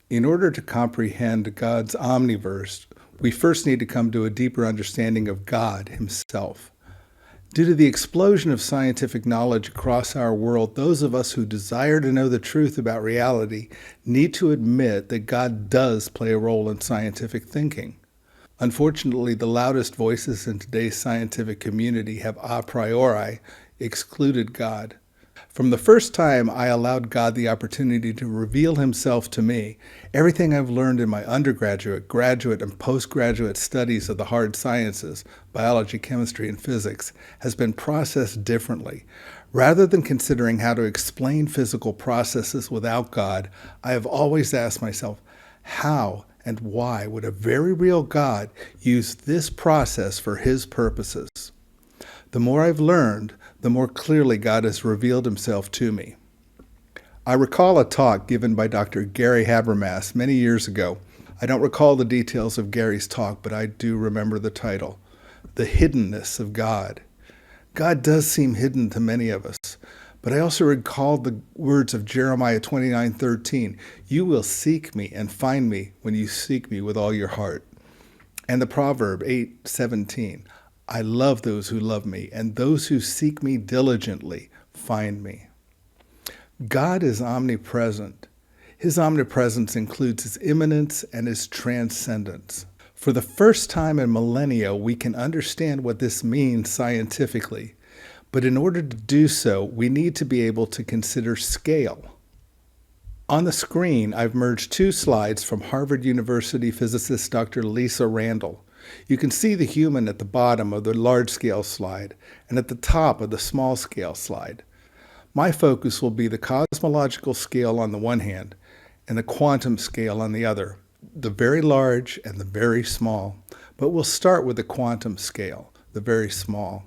In order to comprehend God's omniverse, we first need to come to a deeper understanding of God himself. Due to the explosion of scientific knowledge across our world, those of us who desire to know the truth about reality need to admit that God does play a role in scientific thinking. Unfortunately, the loudest voices in today's scientific community have a priori excluded God. From the first time I allowed God the opportunity to reveal himself to me, everything I've learned in my undergraduate, graduate, and postgraduate studies of the hard sciences, biology, chemistry, and physics, has been processed differently. Rather than considering how to explain physical processes without God, I have always asked myself, how and why would a very real God use this process for his purposes? The more I've learned, the more clearly God has revealed himself to me. I recall a talk given by Dr. Gary Habermas many years ago. I don't recall the details of Gary's talk, but I do remember the title, The Hiddenness of God. God does seem hidden to many of us, but I also recalled the words of Jeremiah 29:13, "You will seek me and find me when you seek me with all your heart." And the proverb 8:17, "I love those who love me, and those who seek me diligently find me." God is omnipresent. His omnipresence includes his immanence and his transcendence. For the first time in millennia, we can understand what this means scientifically. But in order to do so, we need to be able to consider scale. On the screen, I've merged two slides from Harvard University physicist Dr. Lisa Randall. You can see the human at the bottom of the large-scale slide and at the top of the small-scale slide. My focus will be the cosmological scale on the one hand and the quantum scale on the other, the very large and the very small. But we'll start with the quantum scale, the very small.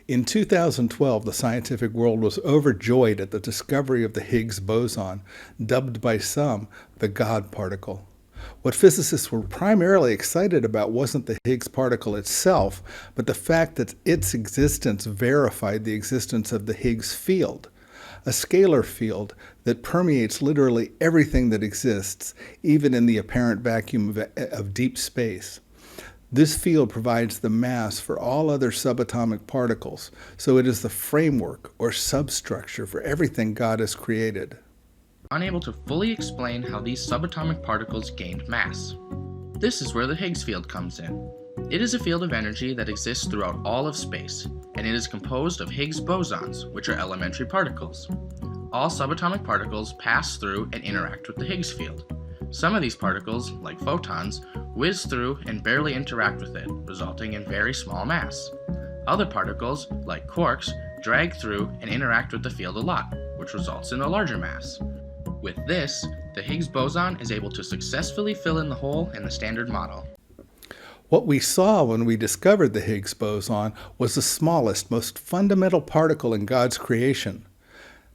In 2012, the scientific world was overjoyed at the discovery of the Higgs boson, dubbed by some the God particle. What physicists were primarily excited about wasn't the Higgs particle itself, but the fact that its existence verified the existence of the Higgs field, a scalar field that permeates literally everything that exists, even in the apparent vacuum of deep space. This field provides the mass for all other subatomic particles, so it is the framework or substructure for everything God has created. Unable to fully explain how these subatomic particles gained mass. This is where the Higgs field comes in. It is a field of energy that exists throughout all of space, and it is composed of Higgs bosons, which are elementary particles. All subatomic particles pass through and interact with the Higgs field. Some of these particles, like photons, whiz through and barely interact with it, resulting in very small mass. Other particles, like quarks, drag through and interact with the field a lot, which results in a larger mass. With this, the Higgs boson is able to successfully fill in the hole in the Standard Model. What we saw when we discovered the Higgs boson was the smallest, most fundamental particle in God's creation.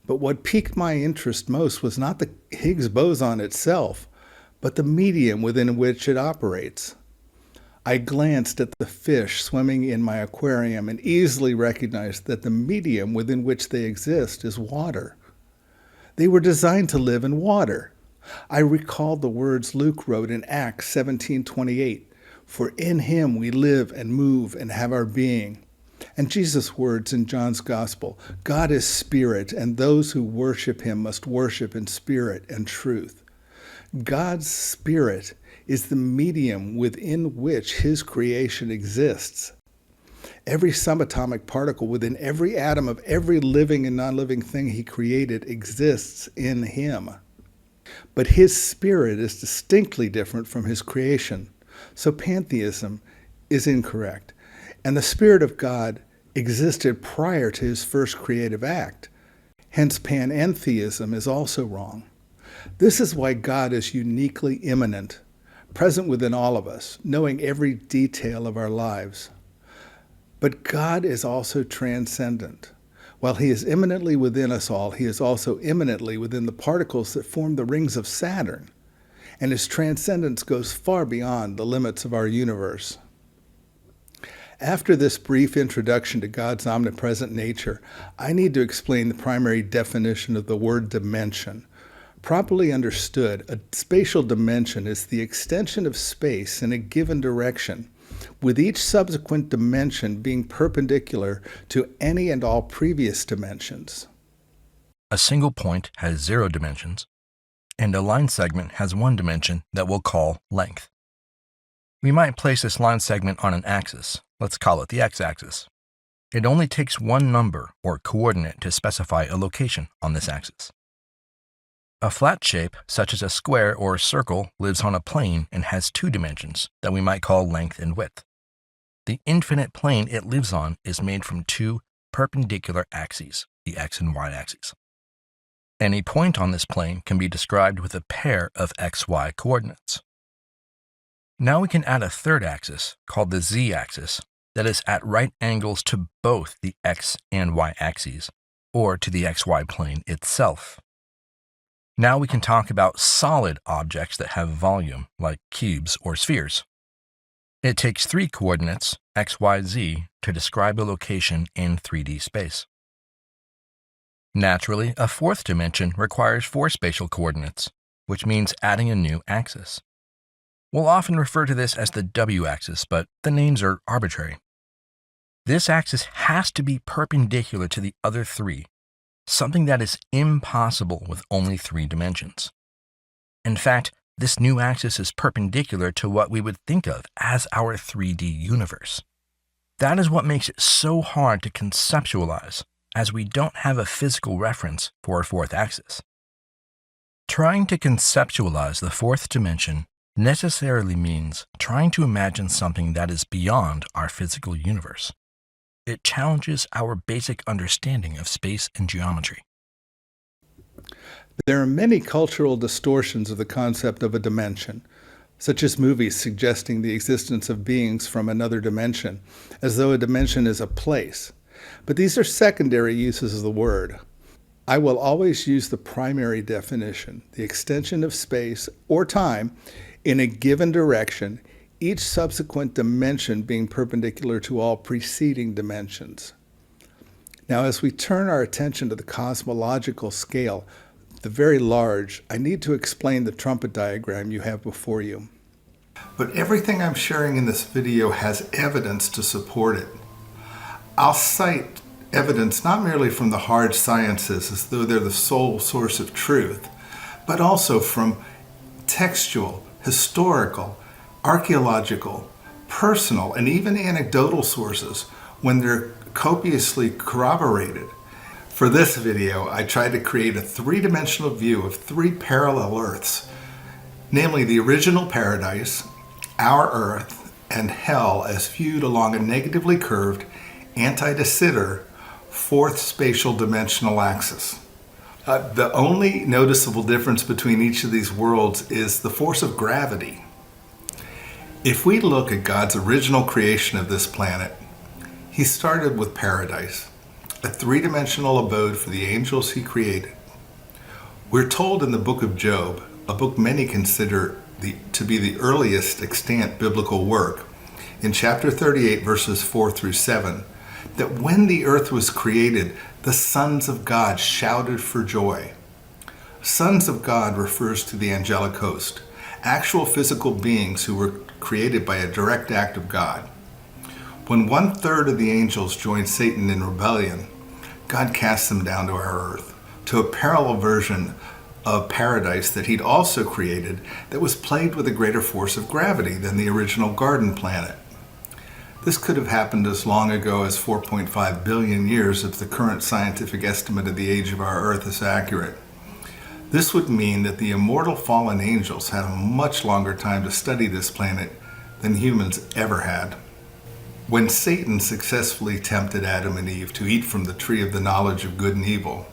But what piqued my interest most was not the Higgs boson itself, but the medium within which it operates. I glanced at the fish swimming in my aquarium and easily recognized that the medium within which they exist is water. They were designed to live in water. I recalled the words Luke wrote in Acts 17:28, "For in him we live and move and have our being." And Jesus' words in John's Gospel, "God is spirit, and those who worship him must worship in spirit and truth." God's spirit is the medium within which his creation exists. Every subatomic particle within every atom of every living and non-living thing he created exists in him. But his spirit is distinctly different from his creation, so pantheism is incorrect. And the Spirit of God existed prior to his first creative act. Hence, panentheism is also wrong. This is why God is uniquely immanent, present within all of us, knowing every detail of our lives. But God is also transcendent. While he is immanently within us all, he is also immanently within the particles that form the rings of Saturn, and his transcendence goes far beyond the limits of our universe. After this brief introduction to God's omnipresent nature, I need to explain the primary definition of the word dimension. Properly understood, a spatial dimension is the extension of space in a given direction, with each subsequent dimension being perpendicular to any and all previous dimensions. A single point has 0 dimensions, and a line segment has 1 dimension that we'll call length. We might place this line segment on an axis. Let's call it the x-axis. It only takes one number or coordinate to specify a location on this axis. A flat shape, such as a square or a circle, lives on a plane and has 2 dimensions that we might call length and width. The infinite plane it lives on is made from 2 perpendicular axes, the x and y axes. Any point on this plane can be described with a pair of xy coordinates. Now we can add a third axis, called the z-axis, that is at right angles to both the x and y axes, or to the xy plane itself. Now we can talk about solid objects that have volume, like cubes or spheres. It takes 3 coordinates, x, y, z, to describe a location in 3D space. Naturally, a 4th dimension requires 4 spatial coordinates, which means adding a new axis. We'll often refer to this as the w-axis, but the names are arbitrary. This axis has to be perpendicular to the other 3, something that is impossible with only 3 dimensions. In fact, this new axis is perpendicular to what we would think of as our 3D universe. That is what makes it so hard to conceptualize, as we don't have a physical reference for a 4th axis. Trying to conceptualize the 4th dimension necessarily means trying to imagine something that is beyond our physical universe. It challenges our basic understanding of space and geometry. There are many cultural distortions of the concept of a dimension, such as movies suggesting the existence of beings from another dimension, as though a dimension is a place. But these are secondary uses of the word. I will always use the primary definition, the extension of space or time in a given direction, each subsequent dimension being perpendicular to all preceding dimensions. Now, as we turn our attention to the cosmological scale, the very large, I need to explain the trumpet diagram you have before you. But everything I'm sharing in this video has evidence to support it. I'll cite evidence not merely from the hard sciences as though they're the sole source of truth, but also from textual, historical, archaeological, personal, and even anecdotal sources when they're copiously corroborated. For this video, I tried to create a 3-dimensional view of 3 parallel Earths, namely the original paradise, our Earth, and hell as viewed along a negatively curved, anti-de Sitter 4th spatial dimensional axis. The only noticeable difference between each of these worlds is the force of gravity. If we look at God's original creation of this planet, He started with paradise, a 3-dimensional abode for the angels He created. We're told in the book of Job, a book many consider to be the earliest extant biblical work, in chapter 38, verses 4 through 7, that when the earth was created, the sons of God shouted for joy. Sons of God refers to the angelic host, actual physical beings who were created by a direct act of God. When 1/3 of the angels joined Satan in rebellion, God cast them down to our earth, to a parallel version of paradise that He'd also created that was plagued with a greater force of gravity than the original garden planet. This could have happened as long ago as 4.5 billion years if the current scientific estimate of the age of our Earth is accurate. This would mean that the immortal fallen angels had a much longer time to study this planet than humans ever had. When Satan successfully tempted Adam and Eve to eat from the tree of the knowledge of good and evil,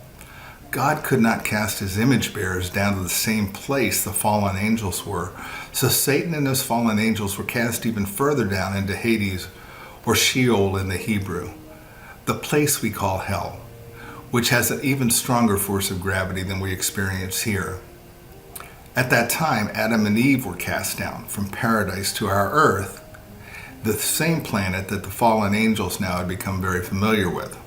God could not cast His image bearers down to the same place the fallen angels were, so Satan and his fallen angels were cast even further down into Hades, or Sheol in the Hebrew, the place we call hell, which has an even stronger force of gravity than we experience here. At that time, Adam and Eve were cast down from paradise to our earth. the same planet that the fallen angels now had become very familiar with.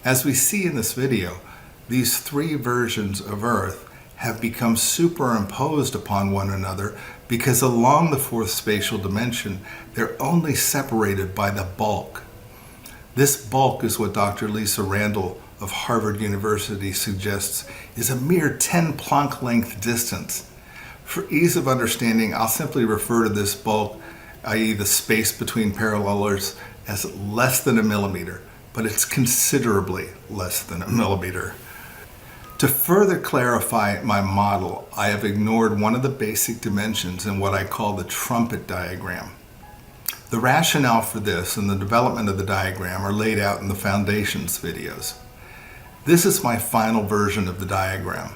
As we see in this video, these three versions of Earth have become superimposed upon one another because along the fourth spatial dimension, they're only separated by the bulk. This bulk is what Dr. Lisa Randall of Harvard University suggests is a mere 10 Planck length distance. For ease of understanding, I'll simply refer to this bulk, i.e. the space between parallelers, as less than a millimeter, but it's considerably less than a millimeter. To further clarify my model, I have ignored one of the basic dimensions in what I call the trumpet diagram. The rationale for this and the development of the diagram are laid out in the Foundations videos. This is my final version of the diagram.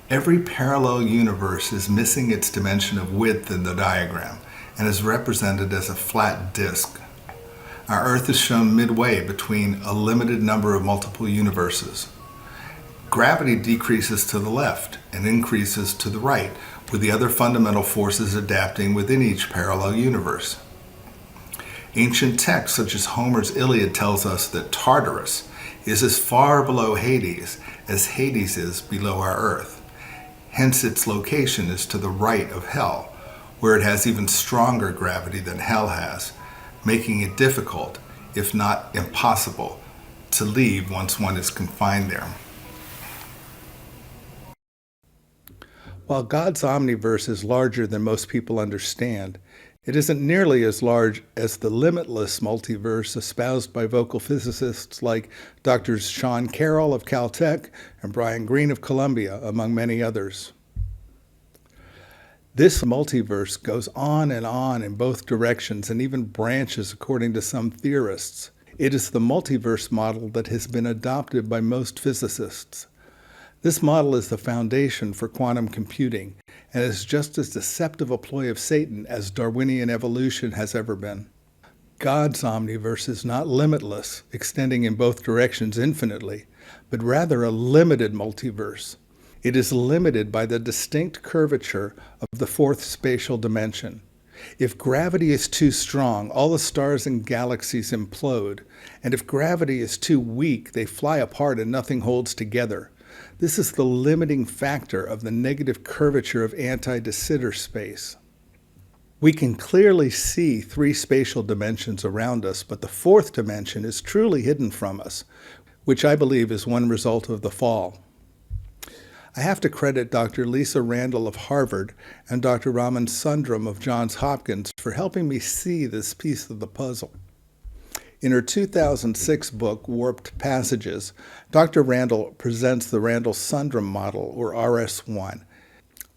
Every parallel universe is missing its dimension of width in the diagram and is represented as a flat disk. Our Earth is shown midway between a limited number of multiple universes. Gravity decreases to the left and increases to the right, with the other fundamental forces adapting within each parallel universe. Ancient texts such as Homer's Iliad tells us that Tartarus is as far below Hades as Hades is below our Earth. Hence its location is to the right of Hell, where it has even stronger gravity than Hell has, making it difficult, if not impossible, to leave once one is confined there. While God's omniverse is larger than most people understand, it isn't nearly as large as the limitless multiverse espoused by vocal physicists like Drs. Sean Carroll of Caltech and Brian Greene of Columbia, among many others. This multiverse goes on in both directions and even branches according to some theorists. It is the multiverse model that has been adopted by most physicists. This model is the foundation for quantum computing and is just as deceptive a ploy of Satan as Darwinian evolution has ever been. God's omniverse is not limitless, extending in both directions infinitely, but rather a limited multiverse. It is limited by the distinct curvature of the fourth spatial dimension. If gravity is too strong, all the stars and galaxies implode, and if gravity is too weak, they fly apart and nothing holds together. This is the limiting factor of the negative curvature of anti-de Sitter space. We can clearly see three spatial dimensions around us, but the fourth dimension is truly hidden from us, which I believe is one result of the fall. I have to credit Dr. Lisa Randall of Harvard and Dr. Raman Sundram of Johns Hopkins for helping me see this piece of the puzzle. In her 2006 book, Warped Passages, Dr. Randall presents the Randall-Sundram model, or RS1.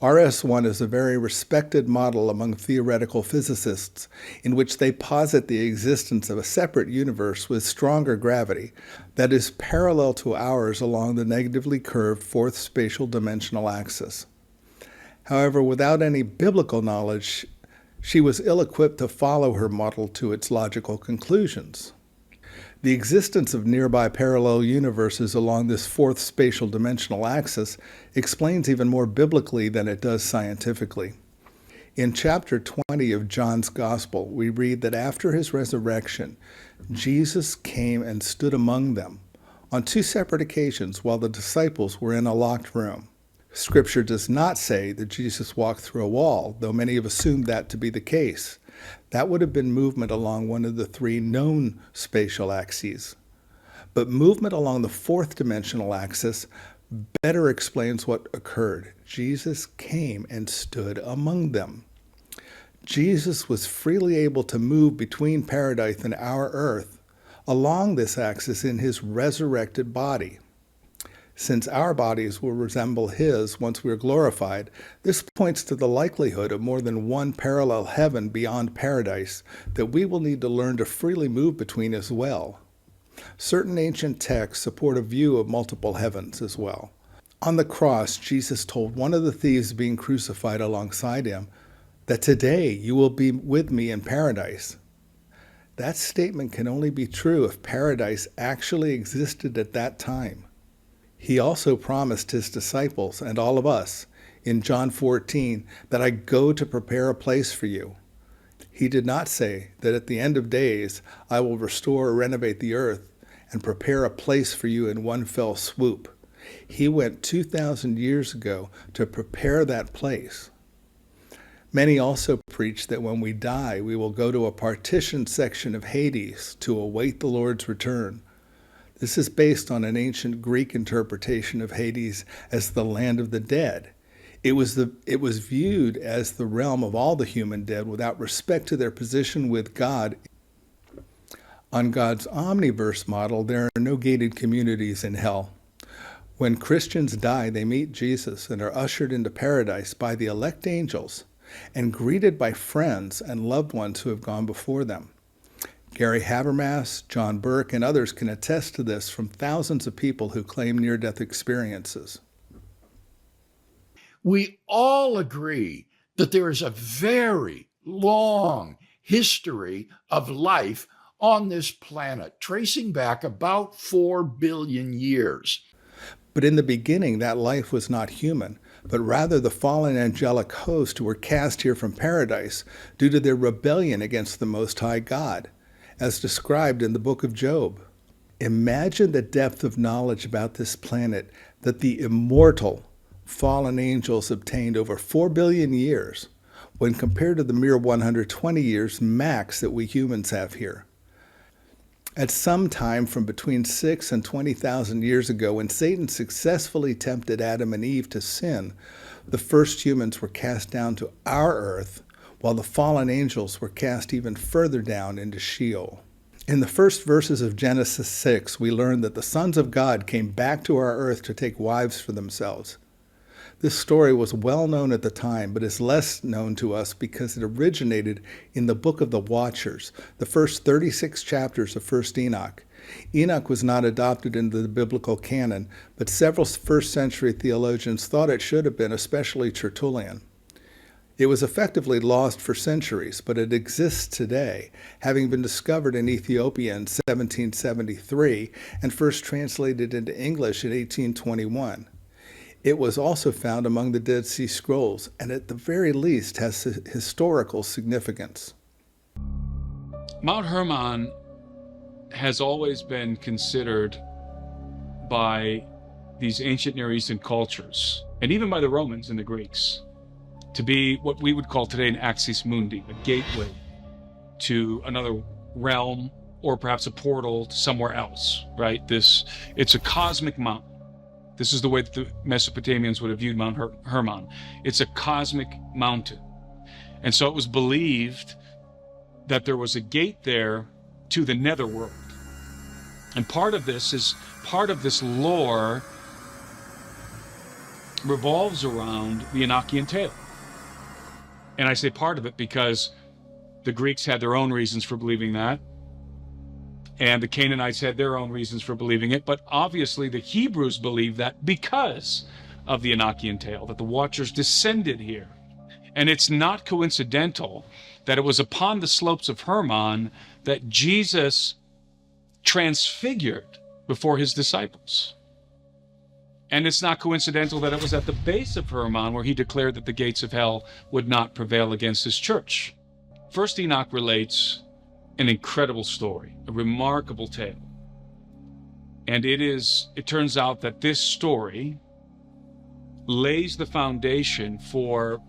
RS1 is a very respected model among theoretical physicists in which they posit the existence of a separate universe with stronger gravity that is parallel to ours along the negatively curved fourth spatial dimensional axis. However, without any biblical knowledge, she was ill-equipped to follow her model to its logical conclusions. The existence of nearby parallel universes along this fourth spatial dimensional axis explains even more biblically than it does scientifically. In chapter 20 of John's Gospel, we read that after his resurrection, Jesus came and stood among them on two separate occasions while the disciples were in a locked room. Scripture does not say that Jesus walked through a wall, though many have assumed that to be the case. That would have been movement along one of the three known spatial axes. But movement along the fourth dimensional axis better explains what occurred. Jesus came and stood among them. Jesus was freely able to move between paradise and our earth along this axis in his resurrected body. Since our bodies will resemble his once we are glorified, this points to the likelihood of more than one parallel heaven beyond paradise that we will need to learn to freely move between as well. Certain ancient texts support a view of multiple heavens as well. On the cross, Jesus told one of the thieves being crucified alongside him that today you will be with me in paradise. That statement can only be true if paradise actually existed at that time. He also promised his disciples and all of us in John 14 that I go to prepare a place for you. He did not say that at the end of days I will restore or renovate the earth and prepare a place for you in one fell swoop. He went 2,000 years ago to prepare that place. Many also preach that when we die, we will go to a partitioned section of Hades to await the Lord's return. This is based on an ancient Greek interpretation of Hades as the land of the dead. It was viewed as the realm of all the human dead without respect to their position with God. On God's Omniverse model, there are no gated communities in hell. When Christians die, they meet Jesus and are ushered into paradise by the elect angels and greeted by friends and loved ones who have gone before them. Gary Habermas, John Burke, and others can attest to this from thousands of people who claim near-death experiences. We all agree that there is a very long history of life on this planet, tracing back about 4 billion years. But in the beginning, that life was not human, but rather the fallen angelic host who were cast here from paradise due to their rebellion against the Most High God, as described in the book of Job. Imagine the depth of knowledge about this planet that the immortal fallen angels obtained over 4 billion years when compared to the mere 120 years max that we humans have here. At some time from between 6,000 and 20,000 years ago, when Satan successfully tempted Adam and Eve to sin, the first humans were cast down to our earth, while the fallen angels were cast even further down into Sheol. In the first verses of Genesis 6, we learn that the sons of God came back to our earth to take wives for themselves. This story was well known at the time, but is less known to us because it originated in the Book of the Watchers, the first 36 chapters of 1st Enoch. Enoch was not adopted into the biblical canon, but several first-century theologians thought it should have been, especially Tertullian. It was effectively lost for centuries, but it exists today, having been discovered in Ethiopia in 1773 and first translated into English in 1821. It was also found among the Dead Sea Scrolls, and at the very least has historical significance. Mount Hermon has always been considered by these ancient Near Eastern cultures, and even by the Romans and the Greeks, to be what we would call today an axis mundi, a gateway to another realm, or perhaps a portal to somewhere else, right? It's a cosmic mountain. This is the way that the Mesopotamians would have viewed Mount Hermon. It's a cosmic mountain. And so it was believed that there was a gate there to the netherworld. And part of this lore revolves around the Enochian tale. And I say part of it because the Greeks had their own reasons for believing that, and the Canaanites had their own reasons for believing it, but obviously the Hebrews believed that because of the Enochian tale, that the Watchers descended here. And it's not coincidental that it was upon the slopes of Hermon that Jesus transfigured before his disciples. And it's not coincidental that it was at the base of Hermon where he declared that the gates of hell would not prevail against his church. First Enoch relates an incredible story, a remarkable tale. And it turns out that this story lays the foundation for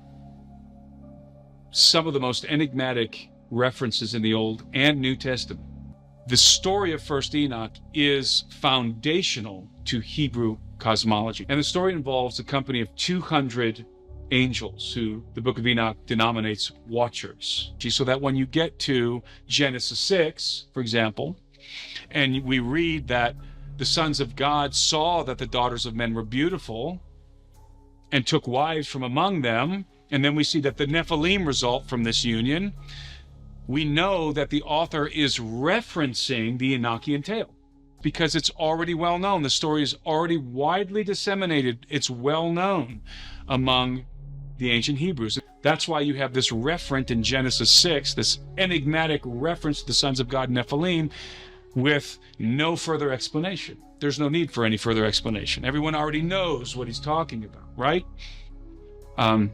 some of the most enigmatic references in the Old and New Testament. The story of First Enoch is foundational to Hebrew cosmology. And the story involves a company of 200 angels who the book of Enoch denominates watchers. So that when you get to Genesis 6, for example, and we read that the sons of God saw that the daughters of men were beautiful and took wives from among them, and then we see that the Nephilim result from this union, we know that the author is referencing the Enochian tale because it's already well known. The story is already widely disseminated. It's well known among the ancient Hebrews. That's why you have this referent in Genesis 6, this enigmatic reference to the sons of God, Nephilim, with no further explanation. There's no need for any further explanation. Everyone already knows what he's talking about, right? And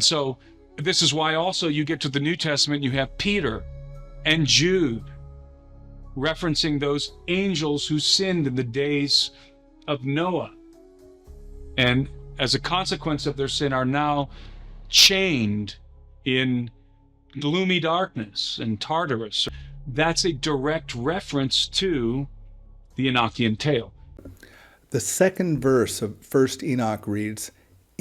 so This is why also you get to the New Testament, you have Peter and Jude referencing those angels who sinned in the days of Noah, and as a consequence of their sin are now chained in gloomy darkness and Tartarus. That's a direct reference to the Enochian tale. The second verse of 1 Enoch reads,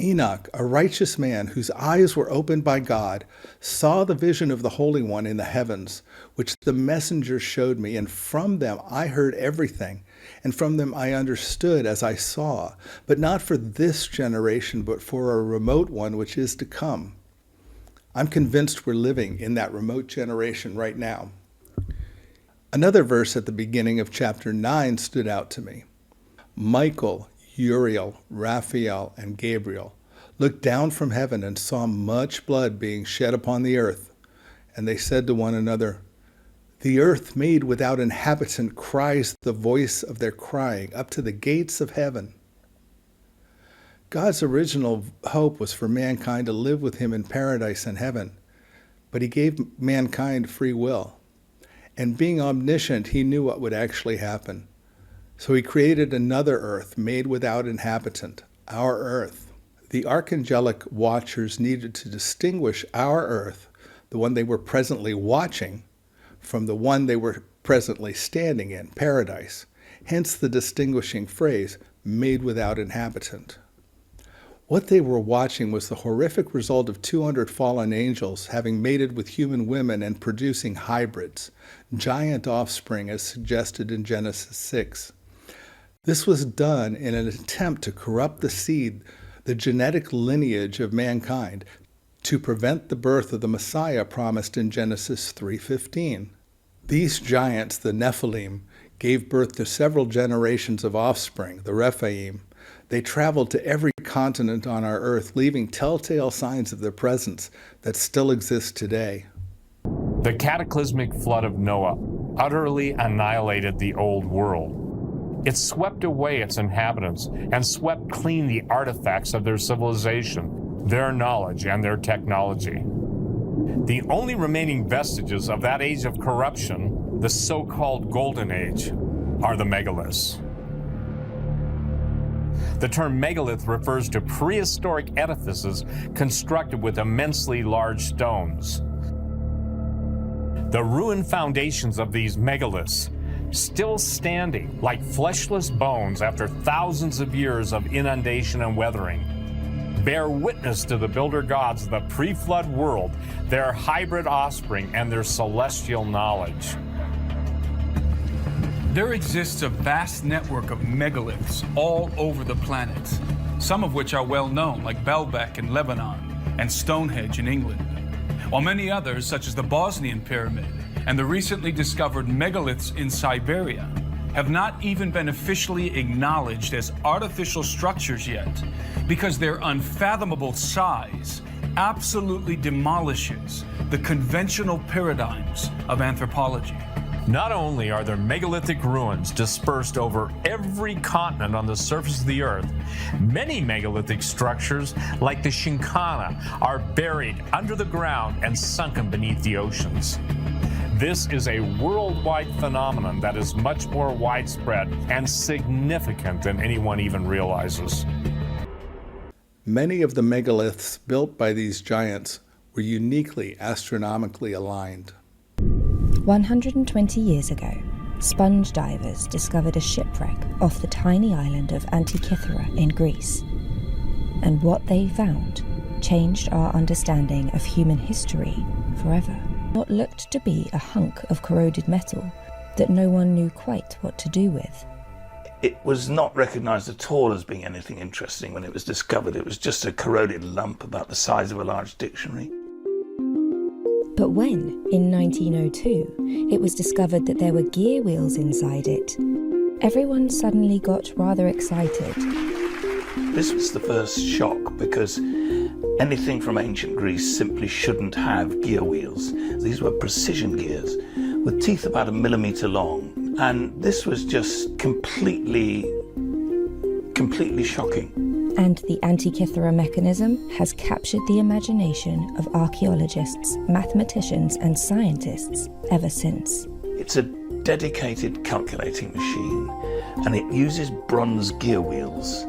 Enoch, a righteous man whose eyes were opened by God, saw the vision of the Holy One in the heavens, which the messenger showed me, and from them I heard everything, and from them I understood as I saw, but not for this generation, but for a remote one which is to come. I'm convinced we're living in that remote generation right now. Another verse at the beginning of chapter 9 stood out to me. Michael, Uriel, Raphael, and Gabriel looked down from heaven and saw much blood being shed upon the earth. And they said to one another, The earth made without inhabitant cries the voice of their crying up to the gates of heaven. God's original hope was for mankind to live with him in paradise and heaven, but he gave mankind free will. And being omniscient, he knew what would actually happen. So he created another earth made without inhabitant, our earth. The archangelic watchers needed to distinguish our earth, the one they were presently watching, from the one they were presently standing in, paradise. Hence the distinguishing phrase, made without inhabitant. What they were watching was the horrific result of 200 fallen angels having mated with human women and producing hybrids, giant offspring as suggested in Genesis 6. This was done in an attempt to corrupt the seed, the genetic lineage of mankind, to prevent the birth of the Messiah promised in Genesis 3:15. These giants, the Nephilim, gave birth to several generations of offspring, the Rephaim. They traveled to every continent on our earth, leaving telltale signs of their presence that still exist today. The cataclysmic flood of Noah utterly annihilated the old world. It swept away its inhabitants and swept clean the artifacts of their civilization, their knowledge, and their technology. The only remaining vestiges of that age of corruption, the so-called Golden Age, are the megaliths. The term megalith refers to prehistoric edifices constructed with immensely large stones. The ruined foundations of these megaliths, still standing like fleshless bones after thousands of years of inundation and weathering, bear witness to the builder gods of the pre-flood world, their hybrid offspring, and their celestial knowledge. There exists a vast network of megaliths all over the planet, some of which are well known, like Baalbek in Lebanon and Stonehenge in England, while many others, such as the Bosnian Pyramid and the recently discovered megaliths in Siberia, have not even been officially acknowledged as artificial structures yet, because their unfathomable size absolutely demolishes the conventional paradigms of anthropology. Not only are there megalithic ruins dispersed over every continent on the surface of the earth, many megalithic structures, like the Shinkana, are buried under the ground and sunken beneath the oceans. This is a worldwide phenomenon that is much more widespread and significant than anyone even realizes. Many of the megaliths built by these giants were uniquely astronomically aligned. 120 years ago, sponge divers discovered a shipwreck off the tiny island of Antikythera in Greece. And what they found changed our understanding of human history forever. What looked to be a hunk of corroded metal that no one knew quite what to do with. It was not recognized at all as being anything interesting when it was discovered. It was just a corroded lump about the size of a large dictionary. But when, in 1902, it was discovered that there were gear wheels inside it, everyone suddenly got rather excited. This was the first shock because anything from ancient Greece simply shouldn't have gear wheels. These were precision gears with teeth about 1 millimeter long. And this was just completely shocking. And the Antikythera mechanism has captured the imagination of archaeologists, mathematicians, and scientists ever since. It's a dedicated calculating machine, and it uses bronze gear wheels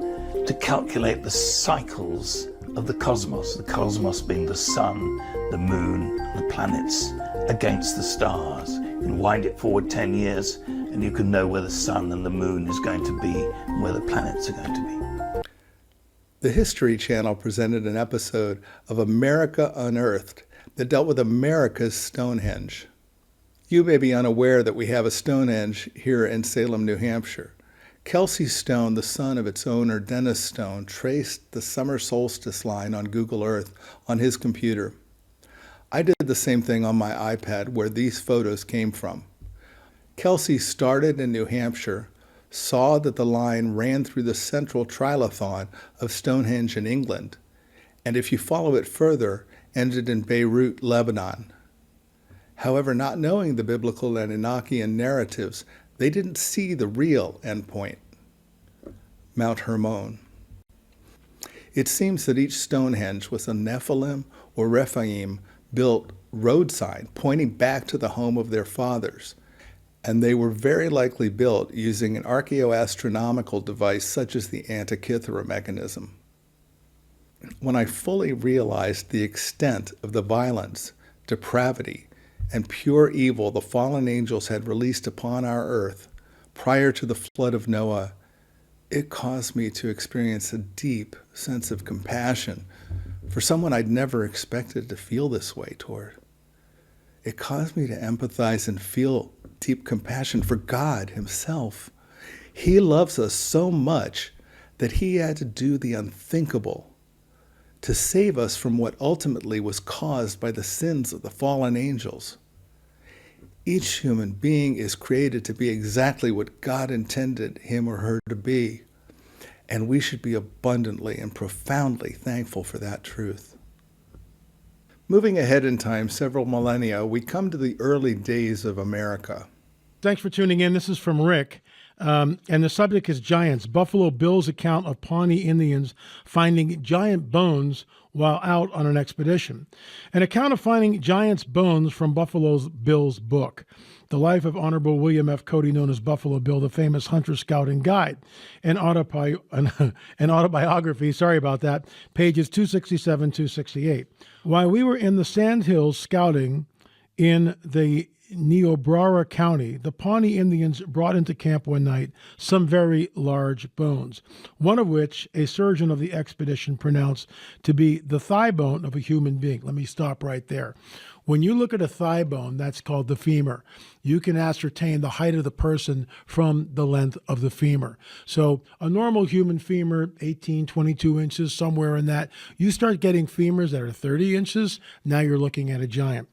to calculate the cycles of the cosmos being the sun, the moon, the planets, against the stars. You can wind it forward 10 years, and you can know where the sun and the moon is going to be, and where the planets are going to be. The History Channel presented an episode of America Unearthed that dealt with America's Stonehenge. You may be unaware that we have a Stonehenge here in Salem, New Hampshire. Kelsey Stone, the son of its owner, Dennis Stone, traced the summer solstice line on Google Earth on his computer. I did the same thing on my iPad where these photos came from. Kelsey started in New Hampshire, saw that the line ran through the central trilithon of Stonehenge in England, and if you follow it further, ended in Beirut, Lebanon. However, not knowing the biblical and Enochian narratives, they didn't see the real endpoint, Mount Hermon. It seems that each Stonehenge was a Nephilim or Rephaim built road sign pointing back to the home of their fathers, and they were very likely built using an archaeoastronomical device such as the Antikythera mechanism. When I fully realized the extent of the violence, depravity, and pure evil the fallen angels had released upon our earth prior to the flood of Noah, it caused me to experience a deep sense of compassion for someone I'd never expected to feel this way toward. It caused me to empathize and feel deep compassion for God himself. He loves us so much that he had to do the unthinkable to save us from what ultimately was caused by the sins of the fallen angels. Each human being is created to be exactly what God intended him or her to be, and we should be abundantly and profoundly thankful for that truth. Moving ahead in time several millennia, we come to the early days of America. Thanks for tuning in. This is from Rick. And the subject is giants. Buffalo Bill's account of Pawnee Indians finding giant bones while out on an expedition. An account of finding giants' bones from Buffalo Bill's book. The Life of Honorable William F. Cody, known as Buffalo Bill, the famous hunter, scout, and guide. An autobiography, sorry about that, pages 267, 268. While we were in the Sand Hills scouting in the Niobrara County, the Pawnee Indians brought into camp one night some very large bones, one of which a surgeon of the expedition pronounced to be the thigh bone of a human being. Let me stop right there. When you look at a thigh bone, that's called the femur. You can ascertain the height of the person from the length of the femur. So a normal human femur, 18, 22 inches, somewhere in that. You start getting femurs that are 30 inches, now you're looking at a giant.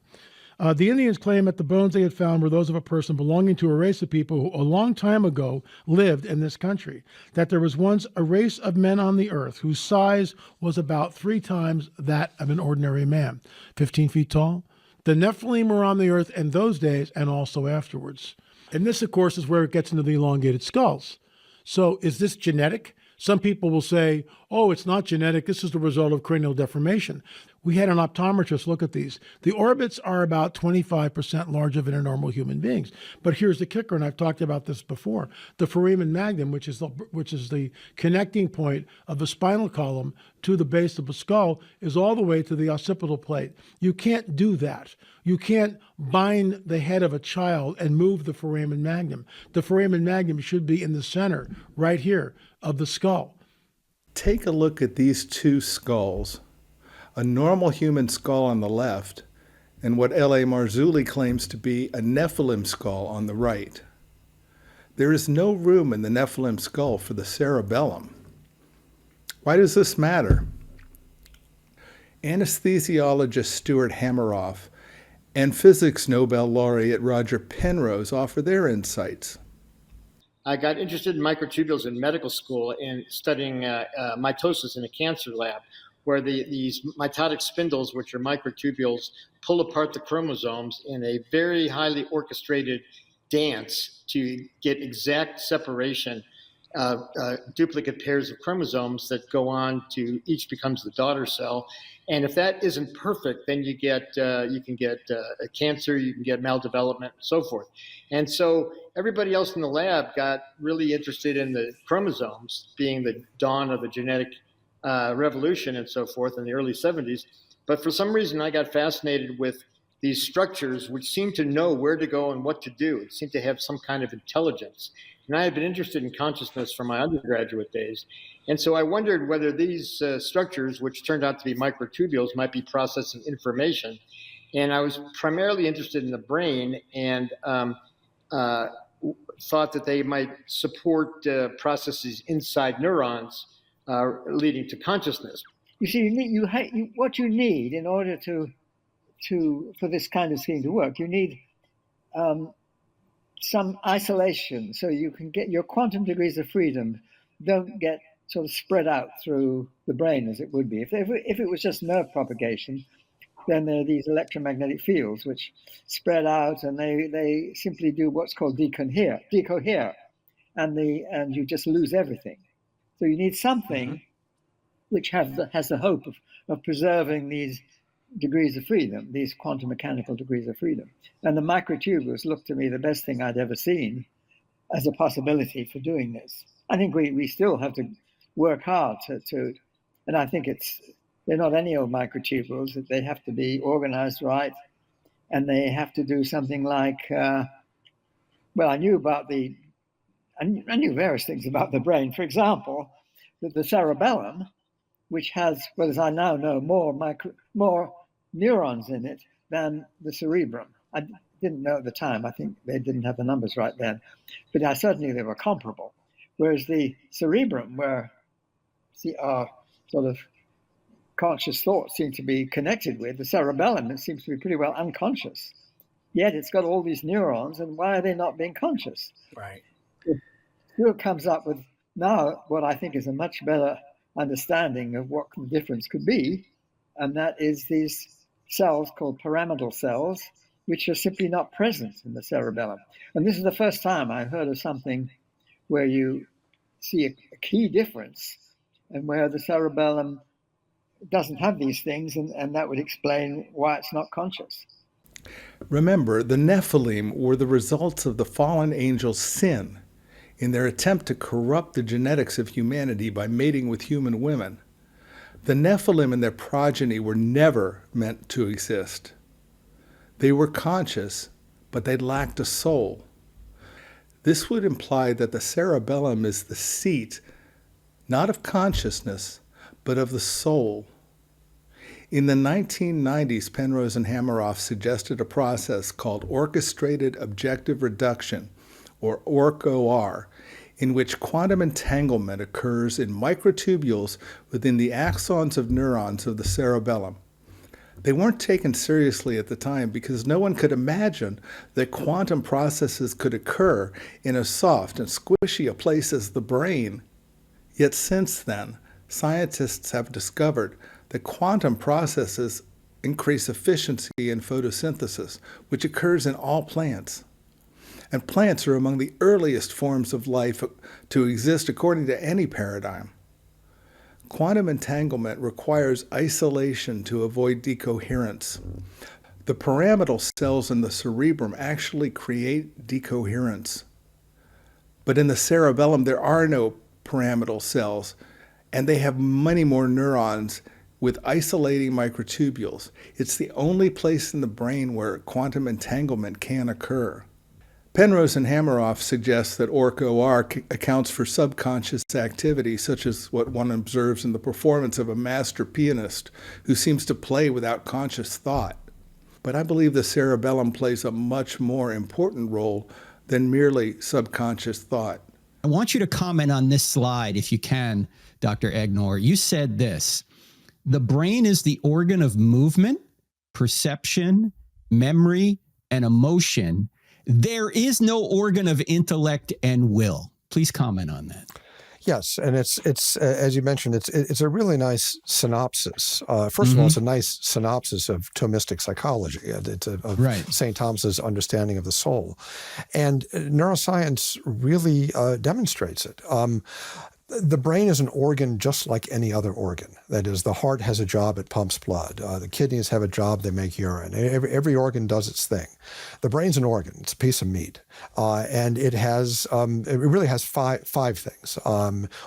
The Indians claim that the bones they had found were those of a person belonging to a race of people who a long time ago lived in this country, that there was once a race of men on the earth whose size was about 3 times that of an ordinary man, 15 feet tall. The Nephilim were on the earth in those days and also afterwards. And this, of course, is where it gets into the elongated skulls. So is this genetic? Some people will say, oh, it's not genetic. This is the result of cranial deformation. We had an optometrist look at these. The orbits are about 25% larger than a normal human being's. But here's the kicker, and I've talked about this before. The foramen magnum, which is the connecting point of the spinal column to the base of the skull, is all the way to the occipital plate. You can't do that. You can't bind the head of a child and move the foramen magnum. The foramen magnum should be in the center, right here, of the skull. Take a look at these two skulls. A normal human skull on the left, and what L.A. Marzulli claims to be a Nephilim skull on the right. There is no room in the Nephilim skull for the cerebellum. Why does this matter? Anesthesiologist Stuart Hameroff and physics Nobel laureate Roger Penrose offer their insights. I got interested in microtubules in medical school and studying mitosis in a cancer lab, where these mitotic spindles, which are microtubules, pull apart the chromosomes in a very highly orchestrated dance to get exact separation duplicate pairs of chromosomes that go on to each becomes the daughter cell. And if that isn't perfect, then you can get a cancer, you can get maldevelopment, and so forth. And so everybody else in the lab got really interested in the chromosomes, being the dawn of the genetic revolution and so forth in the early 70s. But for some reason, I got fascinated with these structures, which seemed to know where to go and what to do. It seemed to have some kind of intelligence. And I had been interested in consciousness from my undergraduate days. And so I wondered whether these structures, which turned out to be microtubules, might be processing information. And I was primarily interested in the brain and thought that they might support processes inside neurons leading to consciousness. You see, what you need in order for this kind of scheme to work, you need some isolation, so you can get your quantum degrees of freedom don't get sort of spread out through the brain as it would be. If it was just nerve propagation, then there are these electromagnetic fields which spread out, and they simply do what's called decohere, and you just lose everything. So you need something which has the hope of preserving these degrees of freedom, these quantum mechanical degrees of freedom. And the microtubules looked to me the best thing I'd ever seen as a possibility for doing this. I think we still have to work hard to and I think they're not any old microtubules, that they have to be organized right, and they have to do something like, I knew various things about the brain. For example, that the cerebellum, which has, well, as I now know, more neurons in it than the cerebrum. I didn't know at the time. I think they didn't have the numbers right then, but I certainly they were comparable. Whereas the cerebrum, where our sort of conscious thoughts seem to be connected with, the cerebellum, it seems to be pretty well unconscious. Yet it's got all these neurons, and why are they not being conscious? Right. It still comes up with now what I think is a much better understanding of what the difference could be, and that is these cells called pyramidal cells, which are simply not present in the cerebellum. And this is the first time I heard of something where you see a key difference and where the cerebellum doesn't have these things, and that would explain why it's not conscious. Remember, the Nephilim were the results of the fallen angels' sin in their attempt to corrupt the genetics of humanity by mating with human women. The Nephilim and their progeny were never meant to exist. They were conscious, but they lacked a soul. This would imply that the cerebellum is the seat, not of consciousness, but of the soul. In the 1990s, Penrose and Hameroff suggested a process called orchestrated objective reduction, or ORC-OR, in which quantum entanglement occurs in microtubules within the axons of neurons of the cerebellum. They weren't taken seriously at the time because no one could imagine that quantum processes could occur in as soft and squishy a place as the brain. Yet since then, scientists have discovered that quantum processes increase efficiency in photosynthesis, which occurs in all plants. And plants are among the earliest forms of life to exist according to any paradigm. Quantum entanglement requires isolation to avoid decoherence. The pyramidal cells in the cerebrum actually create decoherence. But in the cerebellum, there are no pyramidal cells, and they have many more neurons with isolating microtubules. It's the only place in the brain where quantum entanglement can occur. Penrose and Hameroff suggest that ORC-OR accounts for subconscious activity, such as what one observes in the performance of a master pianist who seems to play without conscious thought. But I believe the cerebellum plays a much more important role than merely subconscious thought. I want you to comment on this slide, if you can, Dr. Egnor. You said this: the brain is the organ of movement, perception, memory, and emotion. There is no organ of intellect and will. Please comment on that. Yes, and it's as you mentioned, it's a really nice synopsis. First of all, it's a nice synopsis of Thomistic psychology. It's of St. Thomas's understanding of the soul, and neuroscience really demonstrates it. The brain is an organ just like any other organ. That is, the heart has a job, it pumps blood. The kidneys have a job, they make urine. Every organ does its thing. The brain's an organ, it's a piece of meat. And it really has five things.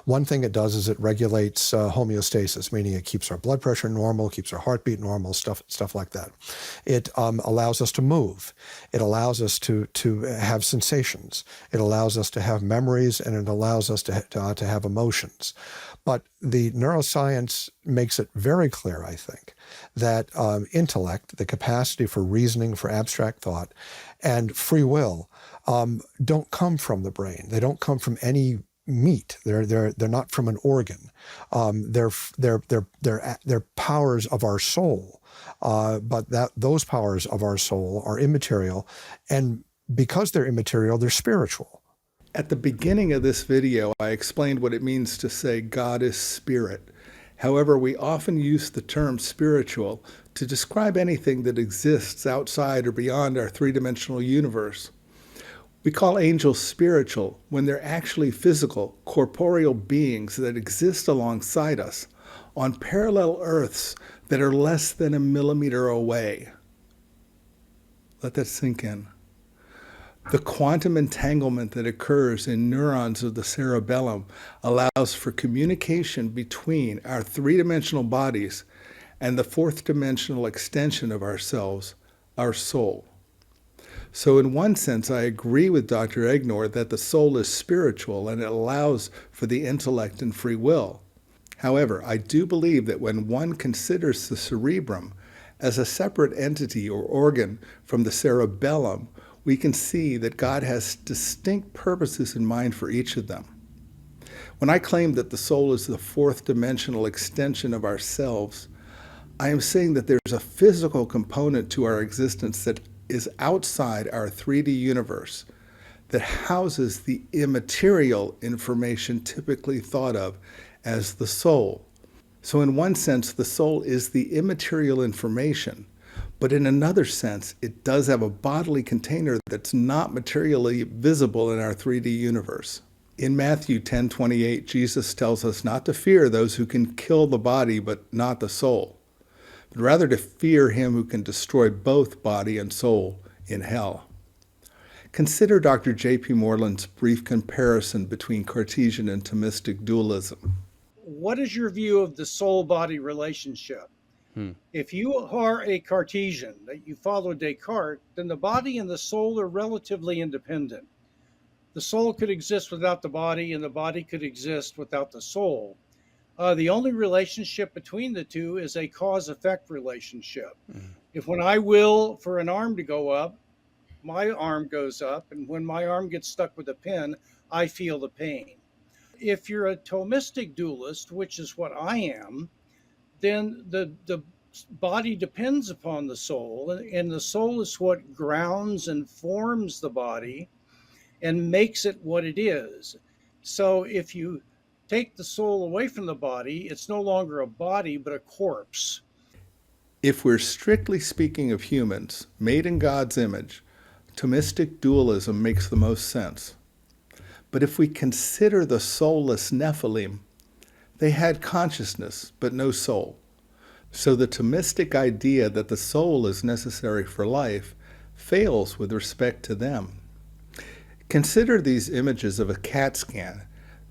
One thing it does is it regulates homeostasis, meaning it keeps our blood pressure normal, keeps our heartbeat normal, stuff like that. It allows us to move. It allows us to have sensations. It allows us to have memories, and it allows us to have emotions. But the neuroscience makes it very clear, I think, that intellect, the capacity for reasoning, for abstract thought, and free will don't come from the brain. They don't come from any meat. They're not from an organ. They're powers of our soul. But those powers of our soul are immaterial, and because they're immaterial, they're spiritual. At the beginning of this video, I explained what it means to say God is spirit. However, we often use the term spiritual to describe anything that exists outside or beyond our three-dimensional universe. We call angels spiritual when they're actually physical, corporeal beings that exist alongside us on parallel Earths that are less than a millimeter away. Let that sink in. The quantum entanglement that occurs in neurons of the cerebellum allows for communication between our three-dimensional bodies and the fourth-dimensional extension of ourselves, our soul. So in one sense, I agree with Dr. Egnor that the soul is spiritual and it allows for the intellect and free will. However, I do believe that when one considers the cerebrum as a separate entity or organ from the cerebellum, we can see that God has distinct purposes in mind for each of them. When I claim that the soul is the fourth dimensional extension of ourselves, I am saying that there's a physical component to our existence that is outside our 3D universe that houses the immaterial information typically thought of as the soul. So in one sense, the soul is the immaterial information, but in another sense, it does have a bodily container that's not materially visible in our 3D universe. In Matthew 10:28, Jesus tells us not to fear those who can kill the body but not the soul, but rather to fear him who can destroy both body and soul in hell. Consider Dr. J.P. Moreland's brief comparison between Cartesian and Thomistic dualism. What is your view of the soul-body relationship? If you are a Cartesian, that you follow Descartes, then the body and the soul are relatively independent. The soul could exist without the body, and the body could exist without the soul. The only relationship between the two is a cause-effect relationship. If when I will for an arm to go up, my arm goes up, and when my arm gets stuck with a pin, I feel the pain. If you're a Thomistic dualist, which is what I am, then the body depends upon the soul, and the soul is what grounds and forms the body and makes it what it is. So if you take the soul away from the body, it's no longer a body, but a corpse. If we're strictly speaking of humans, made in God's image, Thomistic dualism makes the most sense. But if we consider the soulless Nephilim, they had consciousness, but no soul. So the Thomistic idea that the soul is necessary for life fails with respect to them. Consider these images of a CAT scan.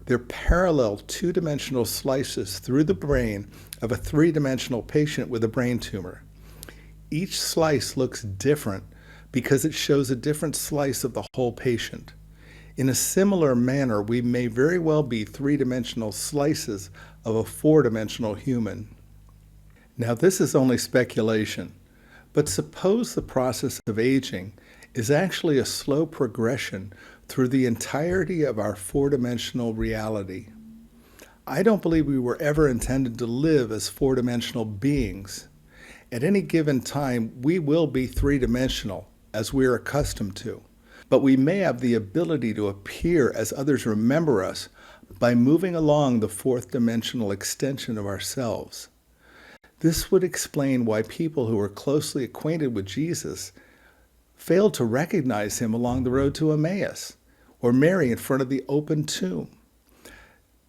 They're parallel two-dimensional slices through the brain of a three-dimensional patient with a brain tumor. Each slice looks different because it shows a different slice of the whole patient. In a similar manner, we may very well be three-dimensional slices of a four-dimensional human. Now, this is only speculation, but suppose the process of aging is actually a slow progression through the entirety of our four-dimensional reality. I don't believe we were ever intended to live as four-dimensional beings. At any given time, we will be three-dimensional, as we're accustomed to. But we may have the ability to appear as others remember us by moving along the fourth dimensional extension of ourselves. This would explain why people who were closely acquainted with Jesus failed to recognize him along the road to Emmaus, or Mary in front of the open tomb.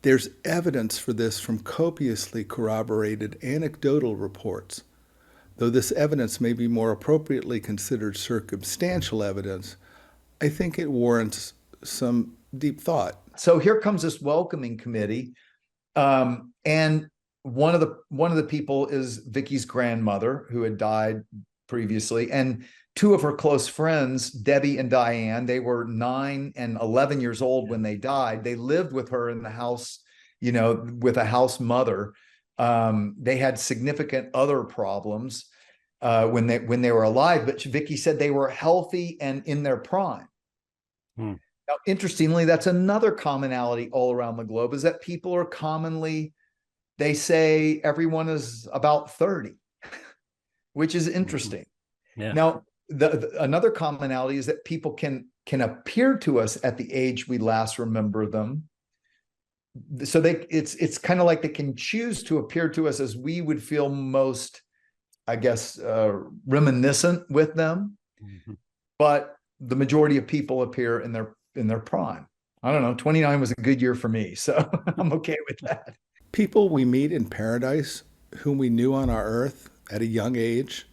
There's evidence for this from copiously corroborated anecdotal reports. Though this evidence may be more appropriately considered circumstantial evidence, I think it warrants some deep thought. So here comes this welcoming committee, and one of the people is Vicky's grandmother, who had died previously, and two of her close friends, Debbie and Diane. They were 9 and 11 years old when they died. They lived with her in the house, with a house mother. They had significant other problems when they were alive, but Vicky said they were healthy and in their prime. Now, interestingly, that's another commonality all around the globe, is that people are commonly, they say everyone is about 30, which is interesting. Yeah. Now, another commonality is that people can appear to us at the age we last remember them. So it's kind of like they can choose to appear to us as we would feel most, I guess, reminiscent with them. But the majority of people appear in their prime. I don't know, 29 was a good year for me, so I'm okay with that. People we meet in paradise, whom we knew on our earth at a young age,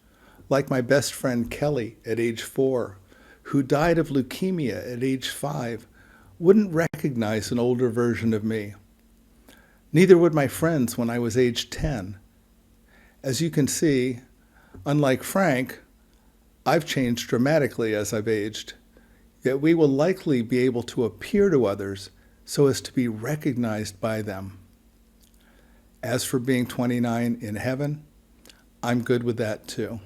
like my best friend Kelly at age 4, who died of leukemia at age 5, wouldn't recognize an older version of me. Neither would my friends when I was age 10. As you can see, unlike Frank, I've changed dramatically as I've aged, yet we will likely be able to appear to others so as to be recognized by them. As for being 29 in heaven, I'm good with that too.